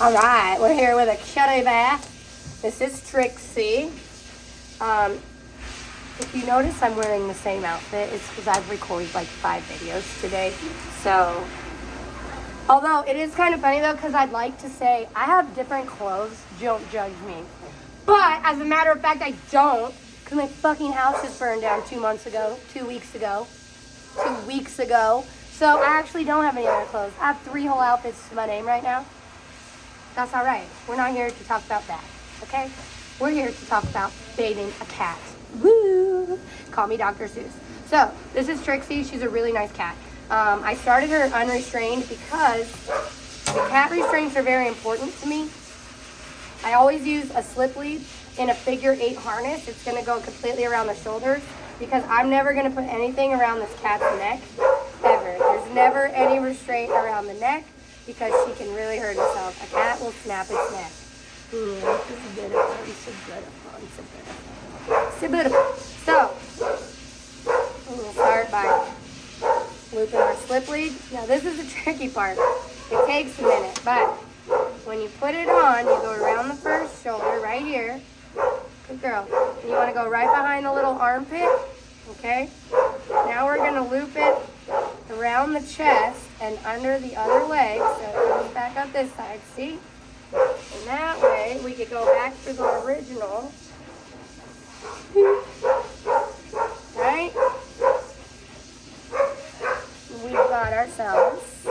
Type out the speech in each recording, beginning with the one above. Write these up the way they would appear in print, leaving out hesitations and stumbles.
All right, we're here with a kitty bath. This is Trixie. If you notice, I'm wearing the same outfit. It's because I've recorded like 5 videos today. So, although it is kind of funny though, because I'd like to say I have different clothes. Don't judge me. But as a matter of fact, I don't, because my fucking house just burned down 2 weeks ago. So I actually don't have any other clothes. I have 3 whole outfits to my name right now. That's all right. We're not here to talk about that, okay? We're here to talk about bathing a cat. Woo! Call me Dr. Seuss. So, this is Trixie. She's a really nice cat. I started her unrestrained because the cat restraints are very important to me. I always use a slip lead in a figure 8 harness. It's going to go completely around the shoulders because I'm never going to put anything around this cat's neck, ever. There's never any restraint around the neck, because she can really hurt herself. A cat will snap its neck. It's so beautiful. So, I'm going to start by looping our slip lead. Now, this is the tricky part. It takes a minute, but when you put it on, you go around the first shoulder right here. Good girl. And you want to go right behind the little armpit, okay? Now we're going to loop it around the chest and under the other leg, so it comes back up this side, see? And that way, we could go back to the original. Right? We've got ourselves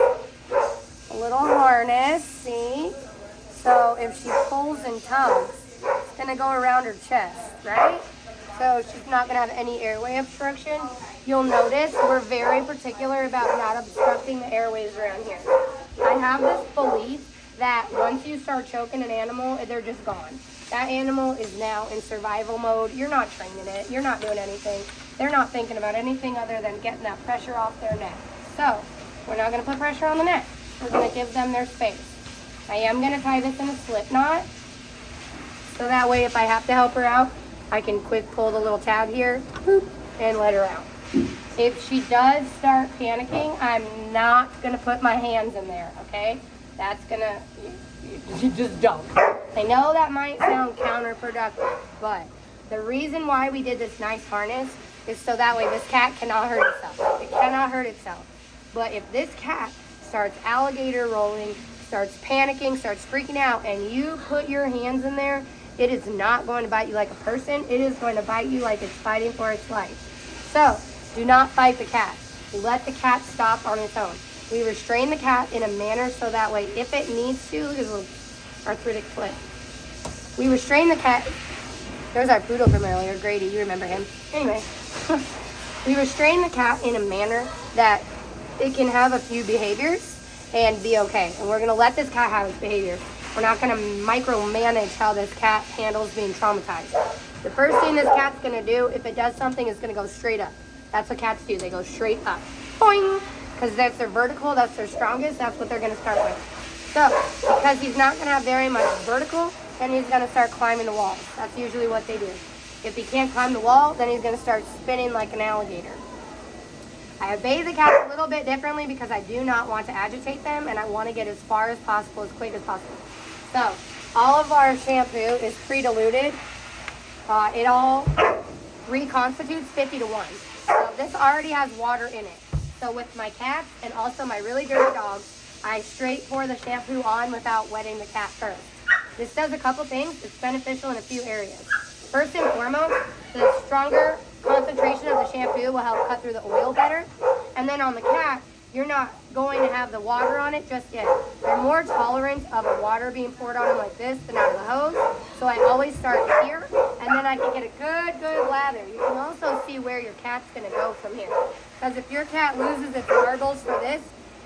a little harness, see? So if she pulls and tugs, it's going to go around her chest, right? So she's not going to have any airway obstruction. You'll notice we're very particular about not obstructing the airways around here. I have this belief that once you start choking an animal, they're just gone. That animal is now in survival mode. You're not training it. You're not doing anything. They're not thinking about anything other than getting that pressure off their neck. So we're not going to put pressure on the neck. We're going to give them their space. I am going to tie this in a slip knot. So that way if I have to help her out, I can quick pull the little tab here, boop, and let her out. If she does start panicking, I'm not going to put my hands in there, okay? That's going to, you just don't. I know that might sound counterproductive, but the reason why we did this nice harness is so that way this cat cannot hurt itself. It cannot hurt itself. But if this cat starts alligator rolling, starts panicking, starts freaking out, and you put your hands in there, it is not going to bite you like a person. It is going to bite you like it's fighting for its life. So, do not fight the cat. Let the cat stop on its own. We restrain the cat in a manner so that way, if it needs to, look at this arthritic foot. We restrain the cat. There's our poodle from earlier, Grady. You remember him. Anyway, we restrain the cat in a manner that it can have a few behaviors and be okay. And we're going to let this cat have its behavior. We're not going to micromanage how this cat handles being traumatized. The first thing this cat's going to do, if it does something, is going to go straight up. That's what cats do. They go straight up. Boing! Because that's their vertical, that's their strongest, that's what they're going to start with. So, because he's not going to have very much vertical, then he's going to start climbing the walls. That's usually what they do. If he can't climb the wall, then he's going to start spinning like an alligator. I bathe the cats a little bit differently because I do not want to agitate them, and I want to get as far as possible, as quick as possible. So, all of our shampoo is pre-diluted. It all reconstitutes 50 to 1. So this already has water in it. So with my cats and also my really dirty dog, I straight pour the shampoo on without wetting the cat first. This does a couple things. It's beneficial in a few areas. First and foremost, the stronger concentration of the shampoo will help cut through the oil better. And then on the cat, you're not going to have the water on it just yet. They're more tolerant of the water being poured on them like this than out of the hose. So I always start here, and then I can get a good lather. You can also see where your cat's going to go from here. Because if your cat loses its marbles for this,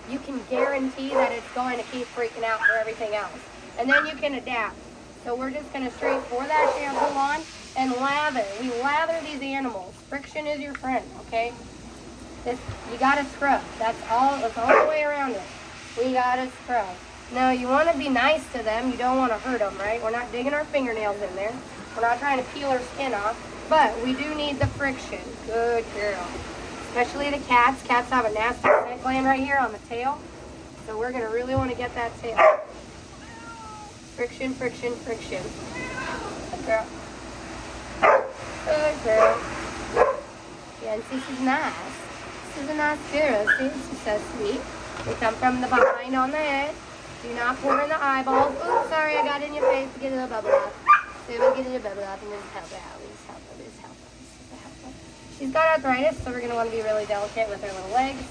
you can guarantee that it's going to keep freaking out for everything else. And then you can adapt. So we're just going to straight pour that shampoo on and lather. We lather these animals. Friction is your friend, okay? You gotta scrub. That's all the way around it. We gotta scrub. Now, you want to be nice to them. You don't want to hurt them, right? We're not digging our fingernails in there. We're not trying to peel our skin off. But we do need the friction. Good girl. Especially the cats. Cats have a nasty scent gland right here on the tail. So we're going to really want to get that tail. Friction, friction, friction. Good girl. Good girl. Yeah, and see, she's nice. She's a nice girl. See, she's so sweet. They come from the behind on the head. Do not pour in the eyeballs. Oops, sorry, I got in your face to get a bubble up. So we'll get it a bubble up and then help her out. Just help her, just help her, just help her. She's got arthritis, so we're going to want to be really delicate with her little legs.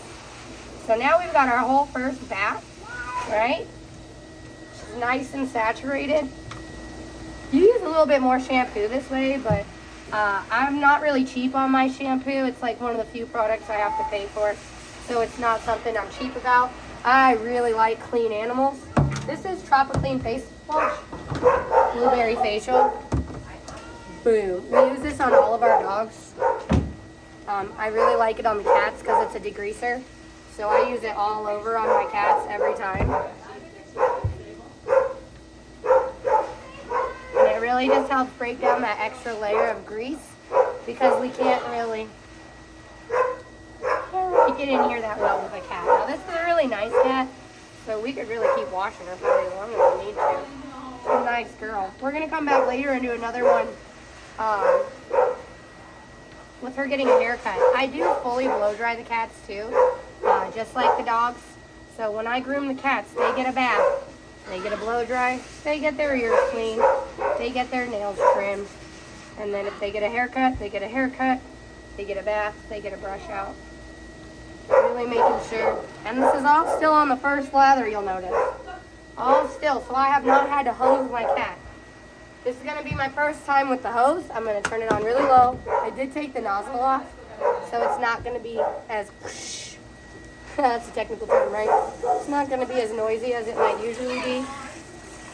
So now we've got our whole first bath, right? She's nice and saturated. You use a little bit more shampoo this way, but I'm not really cheap on my shampoo. It's like one of the few products I have to pay for, so it's not something I'm cheap about. I really like Clean Animals. This is Tropiclean Face Wash, Blueberry Facial. Boom. We use this on all of our dogs. I really like it on the cats because it's a degreaser. So I use it all over on my cats every time. And it really just helps break down that extra layer of grease because we can't really get in here that well with a cat. Now this is a really nice cat, so we could really keep washing her for way longer than we need to. She's a nice girl. We're going to come back later and do another one with her getting a haircut. I do fully blow dry the cats too, just like the dogs. So when I groom the cats, they get a bath, they get a blow dry, they get their ears cleaned, they get their nails trimmed, and then if they get a haircut, they get a haircut, they get a bath, they get a brush out. Really making sure. And this is all still on the first lather, you'll notice. All still, so I have not had to hose my cat. This is going to be my first time with the hose. I'm going to turn it on really low. I did take the nozzle off, so it's not going to be as whoosh. That's a technical term, right? It's not going to be as noisy as it might usually be.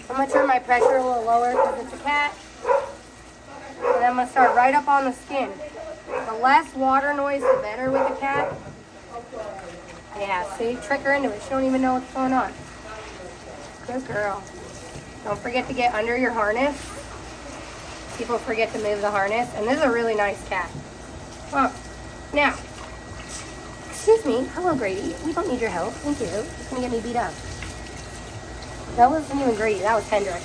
I'm going to turn my pressure a little lower because it's a cat. And I'm going to start right up on the skin. The less water noise, the better with the cat. Yeah, see? Trick her into it. She don't even know what's going on. Good girl. Don't forget to get under your harness. People forget to move the harness. And this is a really nice cat. Oh, now, excuse me. Hello, Grady. We don't need your help. Thank you. It's going to get me beat up. That wasn't even Grady. That was Hendrix.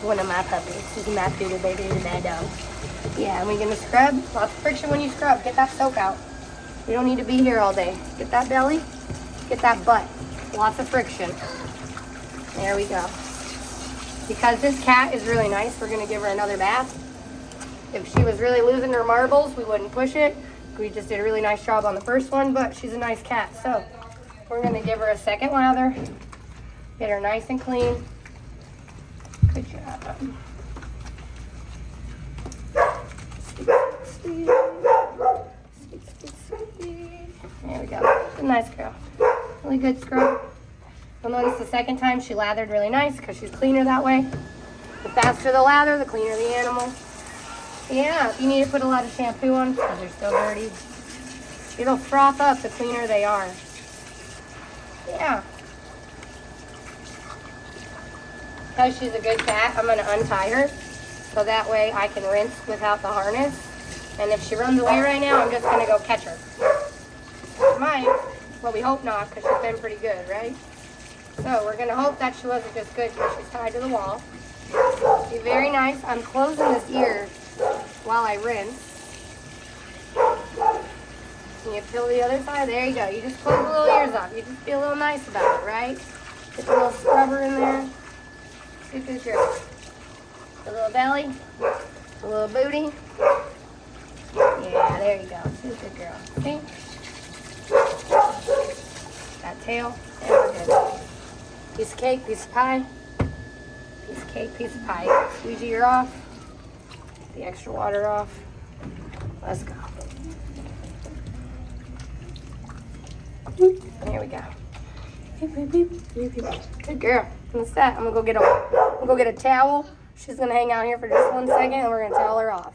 One of my puppies. He's my poodle baby, the bad dog. Yeah, and we're going to scrub. Lots of friction when you scrub. Get that soap out. You don't need to be here all day. Get that belly. Get that butt. Lots of friction. There we go. Because this cat is really nice, we're going to give her another bath. If she was really losing her marbles, we wouldn't push it. We just did a really nice job on the first one, but she's a nice cat. So we're going to give her a second lather. Get her nice and clean. Good job. Sweet. There we go. Good, nice girl. Really good scrub. You'll notice the second time she lathered really nice because she's cleaner that way. The faster the lather, the cleaner the animal. Yeah, if you need to put a lot of shampoo on because they're still dirty, it'll froth up the cleaner they are. Yeah. Because she's a good cat, I'm going to untie her so that way I can rinse without the harness. And if she runs away right now, I'm just going to go catch her. She might. Well, we hope not because she's been pretty good, right? So we're going to hope that she wasn't just good because she's tied to the wall. Be very nice. I'm closing this ear while I rinse. Can you peel the other side? There you go. You just close the little ears off. You just feel a little nice about it, right? Get the little scrubber in there. Super good. The little belly. The little booty. Yeah, there you go. Super girl. See? That tail. And we're good. Piece of cake, piece of pie. Piece of cake, piece of pie. Squeeze your ear off. Get the extra water off. Let's go. There we go. Good girl. What's that? I'm gonna go get a towel. She's gonna hang out here for just 1 second and we're gonna towel her off.